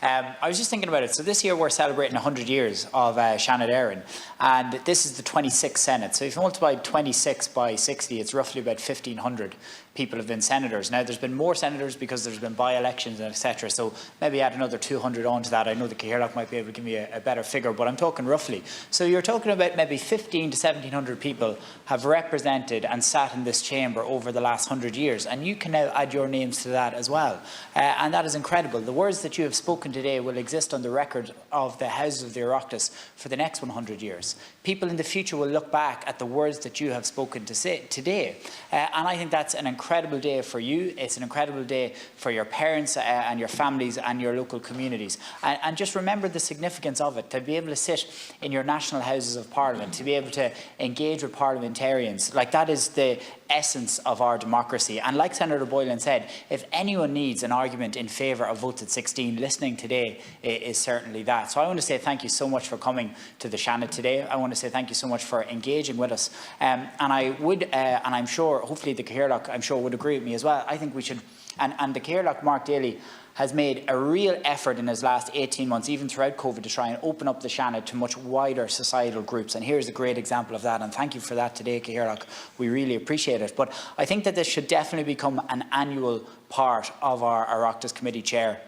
I was just thinking about it. So this year we're celebrating 100 years of Shannon Éireann, and this is the 26th Senate. So if you multiply 26 by 60, it's roughly about 1,500 people have been senators. Now there's been more senators because there's been by-elections and etc. So maybe add another 200 onto that. I know the Cathaoirleach might be able to give me a better figure, but I'm talking roughly. So you're talking about maybe 1,500 to 1,700 people have represented and sat in this chamber over the last 100 years, and you can now add your names to that as well. And that is incredible. The words that you have spoken today will exist on the record of the Houses of the Oireachtas for the next 100 years. People in the future will look back at the words that you have spoken to say today. And I think that's an incredible day for you. It's an incredible day for your parents and your families and your local communities. And just remember the significance of it, to be able to sit in your national Houses of Parliament, to be able to engage with parliamentarians. Like, that is the essence of our democracy. And like Senator Boylan said, if anyone needs an argument in favour of votes at 16, listening today is certainly that. So I want to say thank you so much for coming to the Shannon today. I want to say thank you so much for engaging with us. And I would, and I'm sure, hopefully the Cathaoirleach, I'm sure, would agree with me as well. I think we should, and the Cathaoirleach, Mark Daly, has made a real effort in his last 18 months, even throughout COVID, to try and open up the Shannon to much wider societal groups. And here's a great example of that. And thank you for that today, Cathaoirleach. We really appreciate it. But I think that this should definitely become an annual part of our Oireachtas Committee Chair.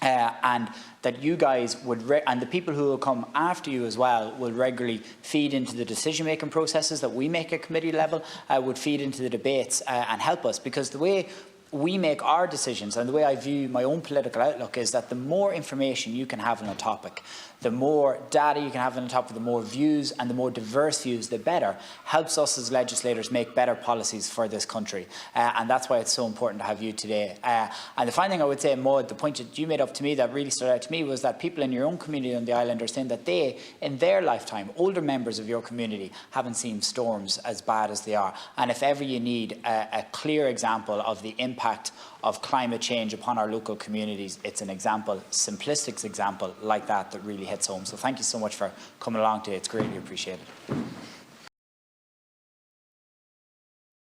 And that you guys would, and the people who will come after you as well, will regularly feed into the decision-making processes that we make at committee level, would feed into the debates and help us. Because the way we make our decisions, and the way I view my own political outlook, is that the more information you can have on a topic, the more data you can have on the topic, the more views and the more diverse views, the better. Helps us as legislators make better policies for this country. And that's why it's so important to have you today. And the final thing I would say, Maud, the point that you made up to me that really stood out to me was that people in your own community on the island are saying that they, in their lifetime, older members of your community, haven't seen storms as bad as they are. And if ever you need a clear example of the impact of climate change upon our local communities, it's an example, simplistic example like that, that really hits home. So thank you so much for coming along today. It's greatly appreciated.